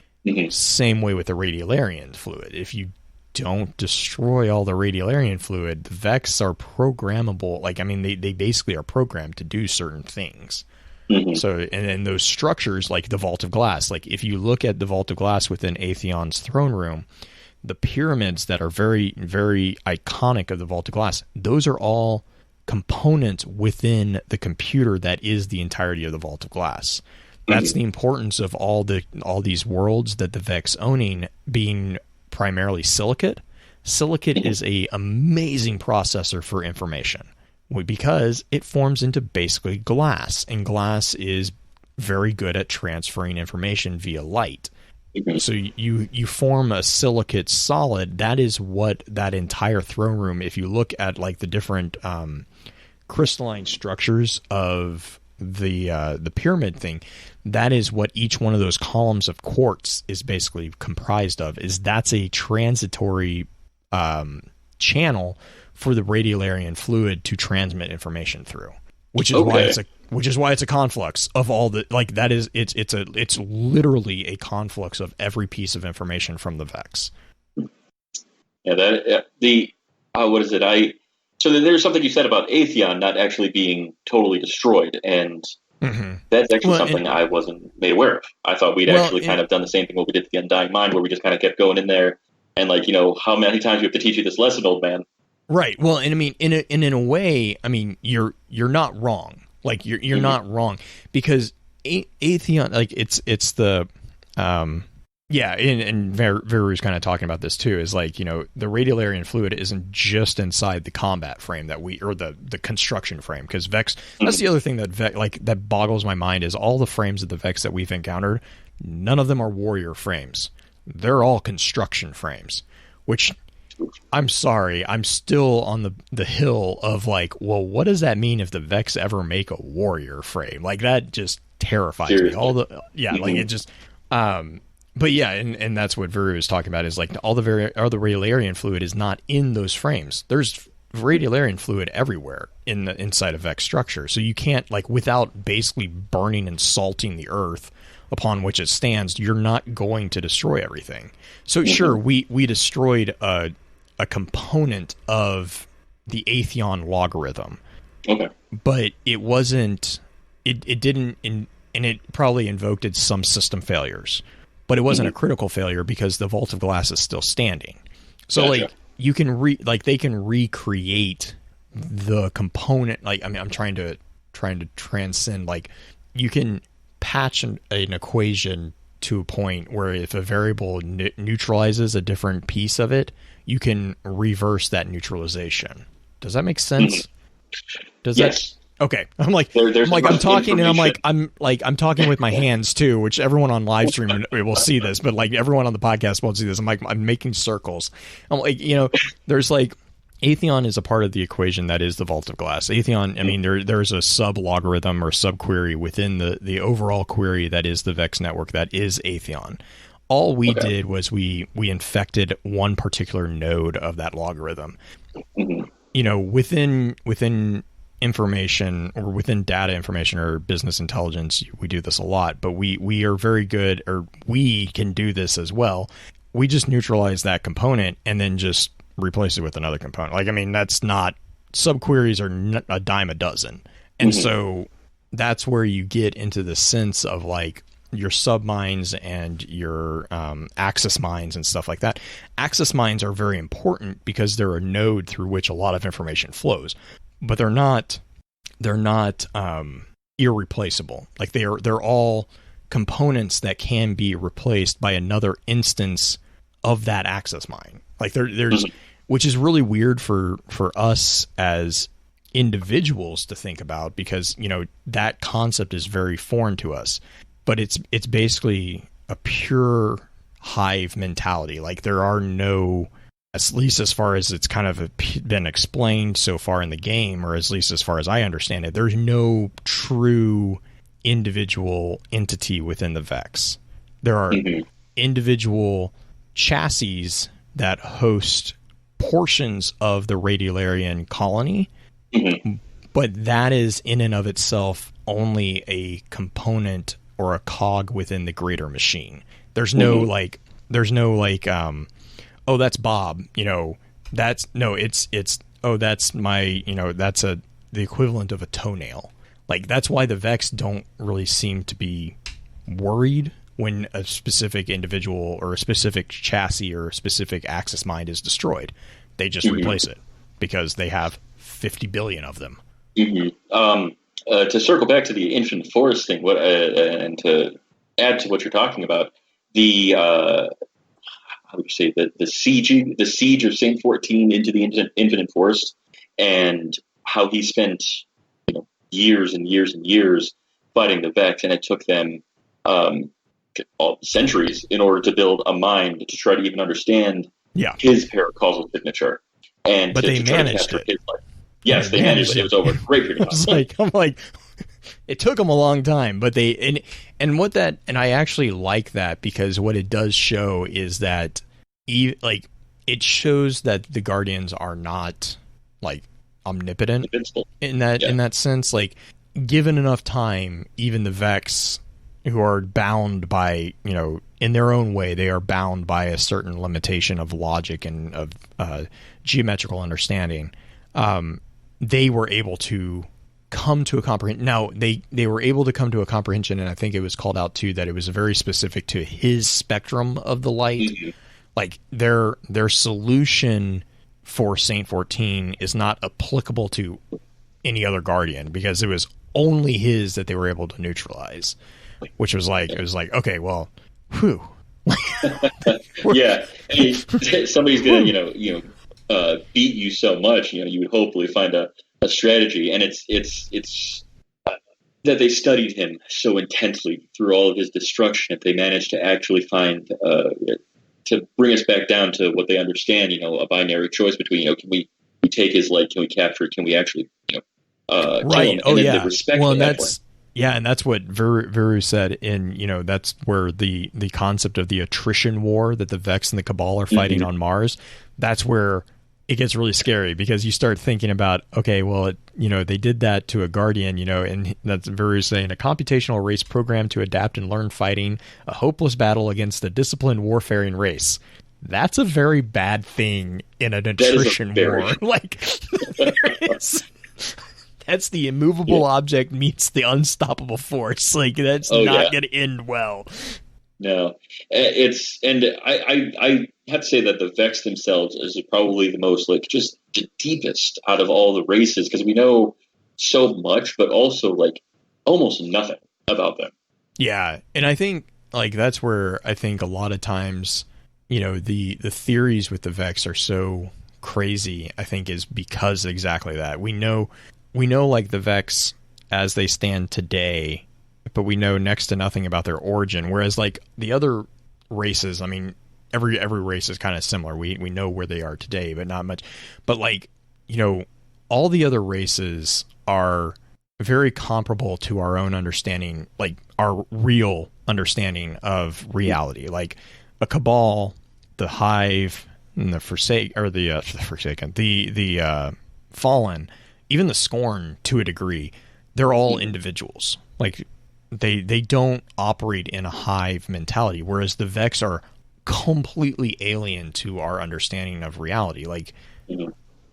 Same way with the radiolarian fluid. If you don't destroy all the radiolarian fluid, the Vex are programmable. Like, I mean, they basically are programmed to do certain things. So, and those structures, like the Vault of Glass, like if you look at the Vault of Glass within Atheon's throne room, the pyramids that are very, very iconic of the Vault of Glass, those are all components within the computer that is the entirety of the Vault of Glass. That's the importance of all these worlds that the Vex owning being primarily silicate. Silicate is a amazing processor for information because it forms into basically glass, and glass is very good at transferring information via light. So you form a silicate solid. That is what that entire throne room, if you look at like the different crystalline structures of the pyramid thing, that is what each one of those columns of quartz is basically comprised of. That's a transitory channel for the radiolarian fluid to transmit information through, which is why it's a conflux of all the, like, that is, it's literally a conflux of every piece of information from the Vex. Yeah, what is it? So there's something you said about Atheon not actually being totally destroyed, and that's actually something I wasn't made aware of. I thought we'd actually kind of done the same thing what we did to the Undying Mind, where we just kind of kept going in there, and like, how many times we have to teach you this lesson, old man? Right. Well, and I mean, in a way, I mean, you're not wrong. Like you're not wrong, because Atheon, like it's the and Veru's kind of talking about this too, is like, the radiolarian fluid isn't just inside the combat frame or the construction frame, because Vex, that's the other thing that that boggles my mind, is all the frames of the Vex that we've encountered, none of them are warrior frames. They're all construction frames, which, I'm sorry, I'm still on the hill of like, well, what does that mean if the Vex ever make a warrior frame? Like, that just terrifies me. Like it just, but yeah, and that's what Veru is talking about, is like all the radiolarian fluid is not in those frames. There's radiolarian fluid everywhere inside of Vex structure, so you can't, like, without basically burning and salting the earth upon which it stands, you're not going to destroy everything. So sure, we destroyed a component of the Atheon logarithm. Okay. But it wasn't, it didn't, and it probably invoked some system failures, but it wasn't a critical failure because the Vault of Glass is still standing. So like, you can they can recreate the component. Like, I mean, I'm trying to transcend, like, you can patch an equation to a point where if a variable neutralizes a different piece of it, you can reverse that neutralization. Does that make sense? Okay, I'm like, There's I'm talking, and information. I'm talking with my hands too, which everyone on live stream will see this, but like everyone on the podcast won't see this. I'm making circles. I'm like, there's like, Atheon is a part of the equation that is the Vault of Glass. Atheon, I mean, there's a sub logarithm or sub query within the overall query that is the Vex network that is Atheon. All we did was we infected one particular node of that logarithm. Within information or within data information or business intelligence, we do this a lot, but we are very good, or we can do this as well. We just neutralize that component and then just replace it with another component. Like, I mean, that's not, subqueries are a dime a dozen. And so that's where you get into the sense of like your submines and your access mines and stuff like that. Access mines are very important because they're a node through which a lot of information flows, but they're not irreplaceable. Like they're all components that can be replaced by another instance of that access mine. Like there's which is really weird for us as individuals to think about, because that concept is very foreign to us. But it's basically a pure hive mentality. Like there are no, at least as far as it's kind of been explained so far in the game, or at least as far as I understand it, there's no true individual entity within the Vex. There are individual chassis that host portions of the Radiolarian colony, but that is in and of itself only a component or a cog within the greater machine. There's no oh, that's Bob, that's my, that's the equivalent of a toenail. Like, that's why the Vex don't really seem to be worried when a specific individual or a specific chassis or a specific access mind is destroyed. They just replace it because they have 50 billion of them. To circle back to the Infinite Forest thing, and to add to what you're talking about, the how would you say the siege of Saint 14 into the Infinite Forest, and how he spent years and years and years fighting the Vex, and it took them centuries in order to build a mind to try to even understand his paracausal signature. But they managed it. Yes, they managed it. It was over a great period of time. I'm like, it took them a long time, but and I actually like that, because what it does show is that it shows that the Guardians are not like omnipotent in that sense. Like, given enough time, even the Vex, who are bound by, in their own way, they are bound by a certain limitation of logic and of geometrical understanding. They were able to come to a comprehension. Now, they were able to come to a comprehension, and I think it was called out too, that it was very specific to his spectrum of the light. Like, their solution for Saint 14 is not applicable to any other Guardian, because it was only his that they were able to neutralize, which was like, it was like, okay, well, whew. Yeah, somebody's gonna beat you so much, you would hopefully find a strategy. And it's that they studied him so intensely through all of his destruction, if they managed to actually find to bring us back down to what they understand, a binary choice between, can we take his light, can we capture it, can we actually kill him? And then the respect well, and that that's and that's what Veru said in, that's where the concept of the attrition war that the Vex and the Cabal are fighting on Mars, that's where it gets really scary, because you start thinking about, okay, well, they did that to a Guardian, and that's Veru saying, a computational race programmed to adapt and learn fighting, a hopeless battle against a disciplined warfaring race. That's a very bad thing in an attrition war. Like, that's the immovable object meets the unstoppable force. Like, that's not going to end well. No, I have to say that the Vex themselves is probably the most, just the deepest out of all the races, because we know so much, but also almost nothing about them. Yeah, and I think that's where I think a lot of times, the theories with the Vex are so crazy, I think, is because exactly that. We know like the Vex as they stand today, but we know next to nothing about their origin. Whereas like the other races, I mean, every race is kind of similar. We know where they are today, but not much. But like, you know, all the other races are very comparable to our own understanding, like our real understanding of reality. Like a Cabal, the Hive, and the Forsaken, the Fallen, even the Scorn to a degree, they're all individuals. Like they don't operate in a hive mentality, whereas the Vex are completely alien to our understanding of reality. Like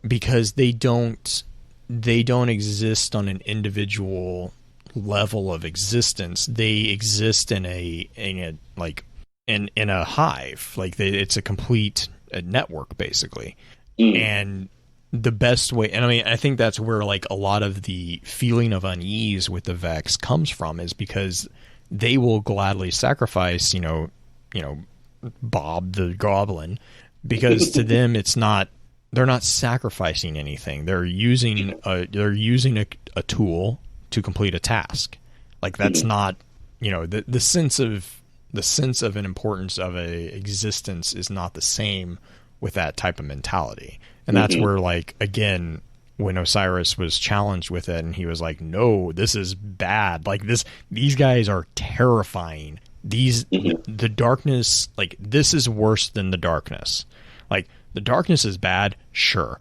because they don't exist on an individual level of existence. They exist in a hive. Like it's a complete network basically. And the best way, and I mean, I think that's where like a lot of the feeling of unease with the Vex comes from, is because they will gladly sacrifice, you know, Bob the Goblin, because to them it's not, they're not sacrificing anything. They're using a tool to complete a task. Like that's not, you know, the sense of an importance of a existence is not the same with that type of mentality. And that's where, like, again, when Osiris was challenged with it and he was like, no, this is bad. Like these guys are terrifying. The darkness, like this is worse than the darkness. Like the darkness is bad. Sure.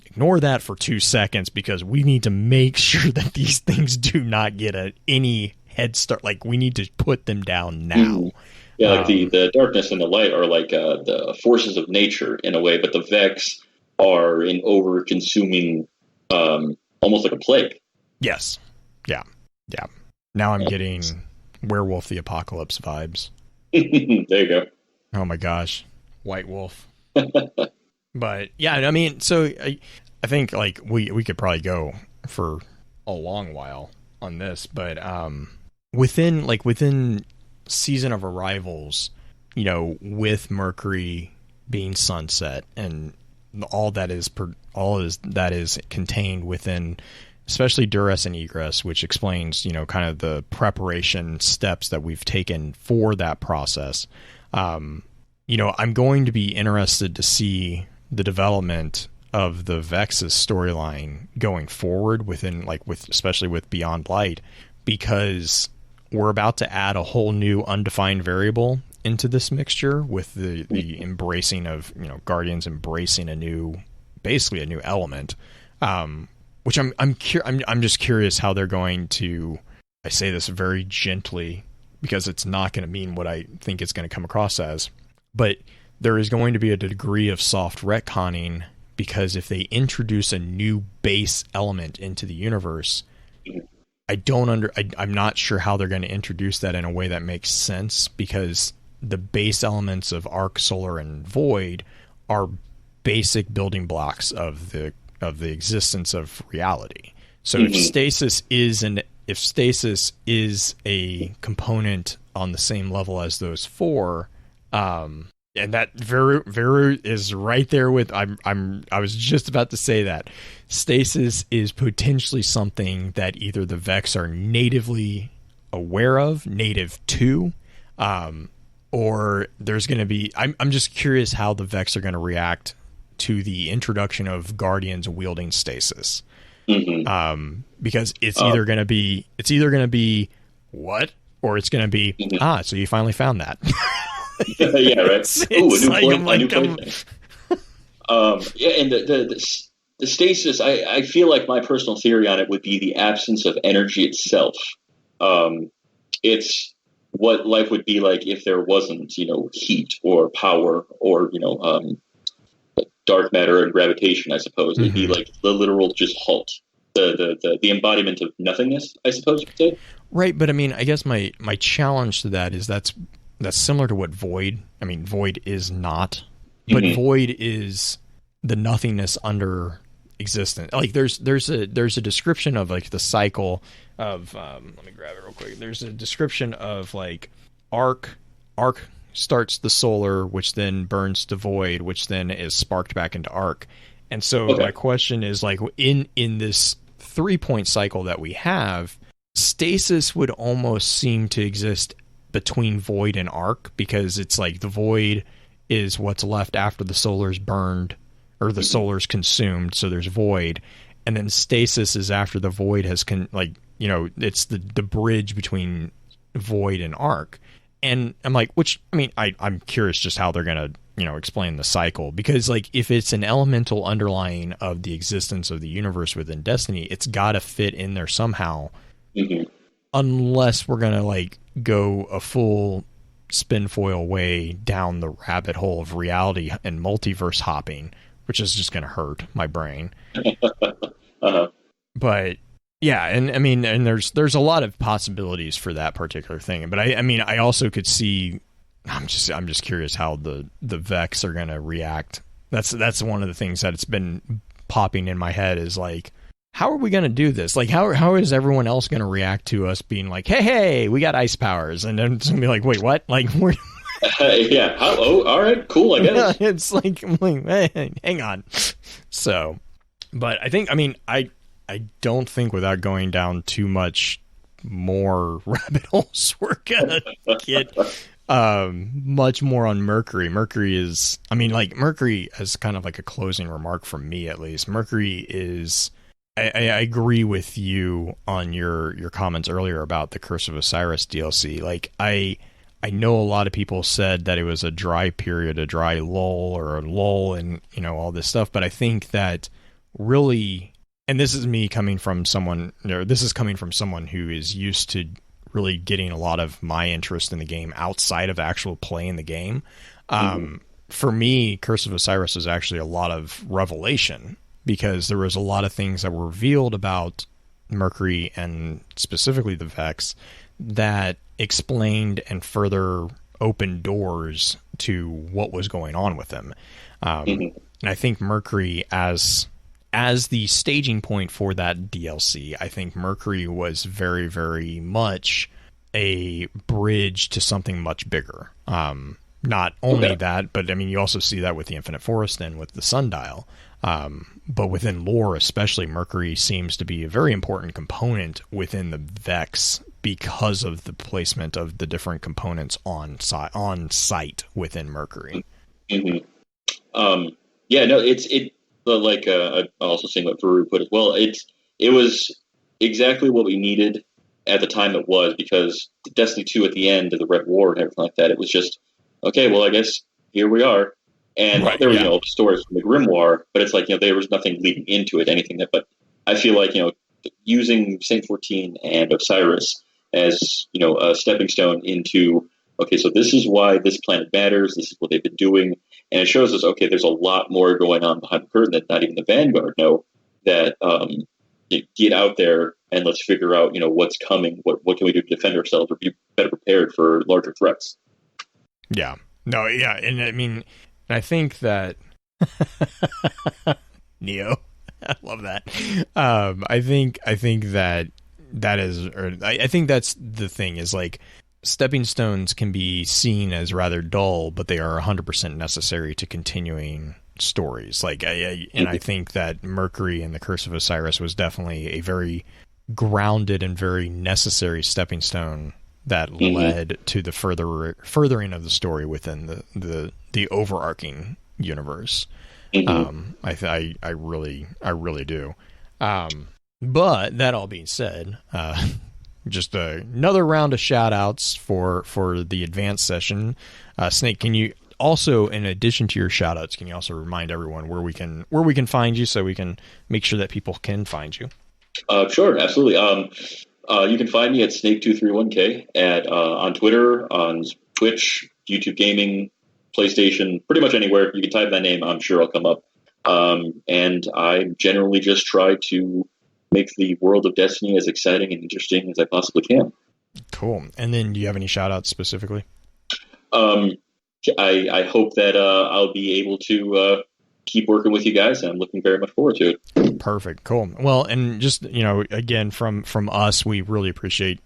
Ignore that for 2 seconds, because we need to make sure that these things do not get any head start. Like we need to put them down now. Yeah, like the darkness and the light are like the forces of nature in a way, but the Vex are an over-consuming, almost like a plague. Yes. Yeah. Now I'm getting Werewolf the Apocalypse vibes. There you go. Oh my gosh. White Wolf. But yeah, I mean, so I think like we could probably go for a long while on this, but within Season of Arrivals, you know, with Mercury being sunset and all that is contained within, especially Duress and Egress, which explains, you know, kind of the preparation steps that we've taken for that process. You know, I'm going to be interested to see the development of the Vex's storyline going forward especially with Beyond Light, because we're about to add a whole new undefined variable into this mixture with the embracing of, you know, Guardians embracing basically a new element, which I'm just curious how they're going to, I say this very gently because it's not going to mean what I think it's going to come across as, but there is going to be a degree of soft retconning, because if they introduce a new base element into the universe, I'm not sure how they're going to introduce that in a way that makes sense, because the base elements of Arc, Solar, and Void are basic building blocks of the existence of reality. So if stasis is a component on the same level as those four, and that Veru is right there with, I was just about to say that stasis is potentially something that either the Vex are natively aware of, native to, or there's going to be, I'm just curious how the Vex are going to react to the introduction of Guardians wielding stasis. Because it's either going to be what, or it's going to be, so you finally found that. Yeah, right. Ooh, a new point. Yeah, and the stasis, I feel like my personal theory on it would be the absence of energy itself. It's what life would be like if there wasn't, you know, heat or power or, you know, dark matter and gravitation, I suppose. It'd be like the literal just halt. The embodiment of nothingness, I suppose you could say. Right, but I mean, I guess my challenge to that is that's similar to what Void. I mean, Void is not, but Void is the nothingness under existence. Like there's a description of like the cycle of let me grab it real quick. There's a description of like Arc starts the solar, which then burns to Void, which then is sparked back into Arc. And so my question is like in this 3-point cycle that we have, stasis would almost seem to exist between void and arc, because it's like the void is what's left after the solar's burned or the solar's consumed, so there's void, and then stasis is after the void has it's the bridge between void and arc. And I'm like, I'm curious just how they're gonna explain the cycle, because like if it's an elemental underlying of the existence of the universe within Destiny, it's got to fit in there somehow, unless we're gonna like go a full spinfoil way down the rabbit hole of reality and multiverse hopping, which is just gonna hurt my brain. But yeah, and there's a lot of possibilities for that particular thing. But I also could see. I'm just curious how the Vex are gonna react. That's one of the things that it's been popping in my head is like, how are we gonna do this? Like, how is everyone else gonna react to us being like, hey, we got ice powers, and then it's gonna be like, wait, what? Like, we're yeah. Oh, all right, cool. I guess it's like, I'm like, hey, hang on. So, but I think, I don't think without going down too much more rabbit holes, we're gonna get much more on Mercury. Mercury is, Mercury as kind of like a closing remark from me, at least. Mercury is, I agree with you on your comments earlier about the Curse of Osiris DLC. Like, I know a lot of people said that it was a dry period, a dry lull, or a lull, and all this stuff. But I think that really, and this is me coming from someone, this is coming from someone who is used to really getting a lot of my interest in the game outside of actual playing the game. For me, Curse of Osiris is actually a lot of revelation, because there was a lot of things that were revealed about Mercury and specifically the Vex that explained and further opened doors to what was going on with them. And I think Mercury as the staging point for that DLC, I think Mercury was very, very much a bridge to something much bigger. Not only that, but you also see that with the Infinite Forest and with the Sundial. But within lore, especially, Mercury seems to be a very important component within the Vex because of the placement of the different components on site within Mercury. Also saying what Veru put as well, it was exactly what we needed at the time it was, because Destiny 2 at the end of the Red War and everything like that, it was just, okay, well, I guess here we are. And there were, stories from the Grimoire, but it's like, there was nothing leading into it, anything that, but I feel like, using Saint 14 and Osiris as, a stepping stone into, okay, so this is why this planet matters, this is what they've been doing, and it shows us, okay, there's a lot more going on behind the curtain that not even the Vanguard know, that get out there and let's figure out, what's coming, what can we do to defend ourselves or be better prepared for larger threats. Yeah. No, yeah, and I think that Neo, I love that. I think that's the thing, is like, stepping stones can be seen as rather dull, but they are 100% necessary to continuing stories. Like, I think that Mercury and the Curse of Osiris was definitely a very grounded and very necessary stepping stone that led to the furthering of the story within the overarching universe. I really do. But that all being said, just another round of shout outs for the advanced session. Snake, can you also, in addition to your shout outs, can you also remind everyone where we can find you, so we can make sure that people can find you? Sure, absolutely. You can find me at Snake231k on Twitter, on Twitch, YouTube Gaming, PlayStation, pretty much anywhere. You can type that name, I'm sure I'll come up. And I generally just try to make the world of Destiny as exciting and interesting as I possibly can. Cool. And then do you have any shout outs specifically? I hope that I'll be able to keep working with you guys, and I'm looking very much forward to it. Perfect. Cool. Well, and just, again, from us, we really appreciate,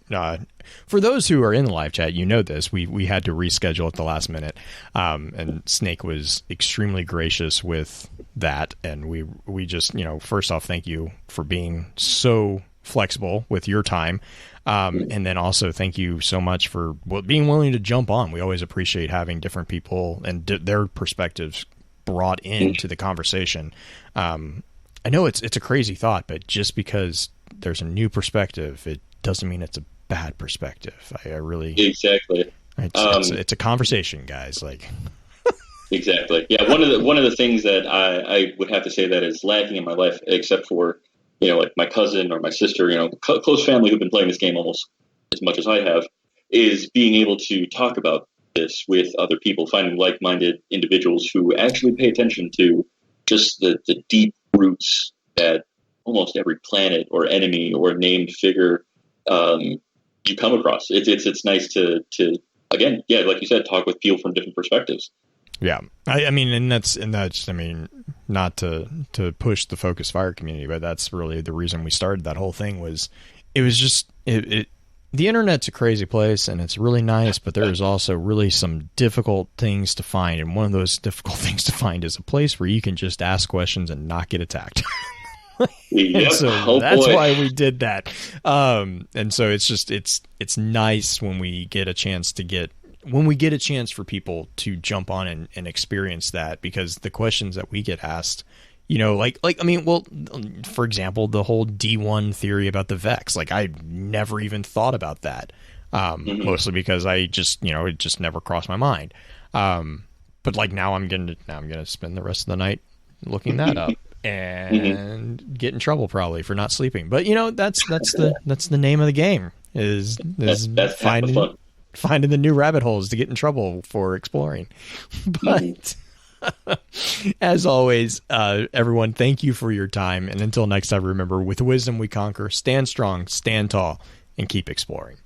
for those who are in the live chat, this, we had to reschedule at the last minute. And Snake was extremely gracious with that. And we just, first off, thank you for being so flexible with your time. And then also thank you so much for being willing to jump on. We always appreciate having different people and their perspectives brought into the conversation. I know it's a crazy thought, but just because there's a new perspective, it doesn't mean it's a bad perspective. I really exactly. It's a conversation, guys. Like exactly. Yeah. One of the things that I would have to say that is lacking in my life, except for like my cousin or my sister, close family who've been playing this game almost as much as I have, is being able to talk about this with other people, finding like-minded individuals who actually pay attention to just the deep roots that almost every planet or enemy or named figure you come across. It's nice to again, yeah, like you said, talk with people from different perspectives. Yeah, I mean, that's I mean, not to push the Focus Fire community, but that's really the reason we started that whole thing. It was just the internet's a crazy place and it's really nice, but there is also really some difficult things to find. And one of those difficult things to find is a place where you can just ask questions and not get attacked. Yep. So that's why we did that. And so it's nice when we get a chance for people to jump on and experience that, because the questions that we get asked, for example, the whole D1 theory about the Vex, I never even thought about that, mostly because I just, it just never crossed my mind. But now I'm going to spend the rest of the night looking that up and get in trouble probably for not sleeping. But that's the name of the game is that's finding the new rabbit holes to get in trouble for exploring. But as always, everyone, thank you for your time. And until next time, remember, with wisdom we conquer. Stand strong, stand tall, and keep exploring.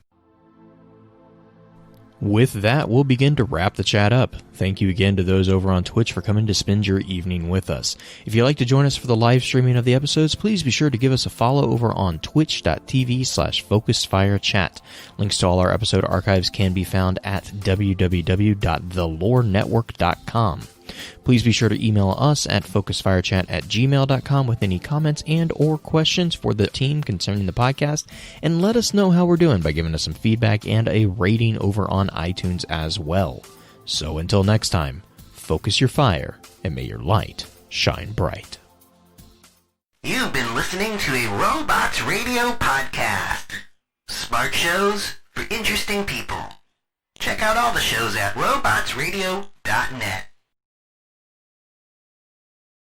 With that, we'll begin to wrap the chat up. Thank you again to those over on Twitch for coming to spend your evening with us. If you'd like to join us for the live streaming of the episodes, please be sure to give us a follow over on twitch.tv/FocusedFireChat. Links to all our episode archives can be found at www.thelorenetwork.com. Please be sure to email us at focusfirechat@gmail.com with any comments and or questions for the team concerning the podcast, and let us know how we're doing by giving us some feedback and a rating over on iTunes as well. So until next time, focus your fire and may your light shine bright. You've been listening to a Robots Radio podcast. Smart shows for interesting people. Check out all the shows at robotsradio.net.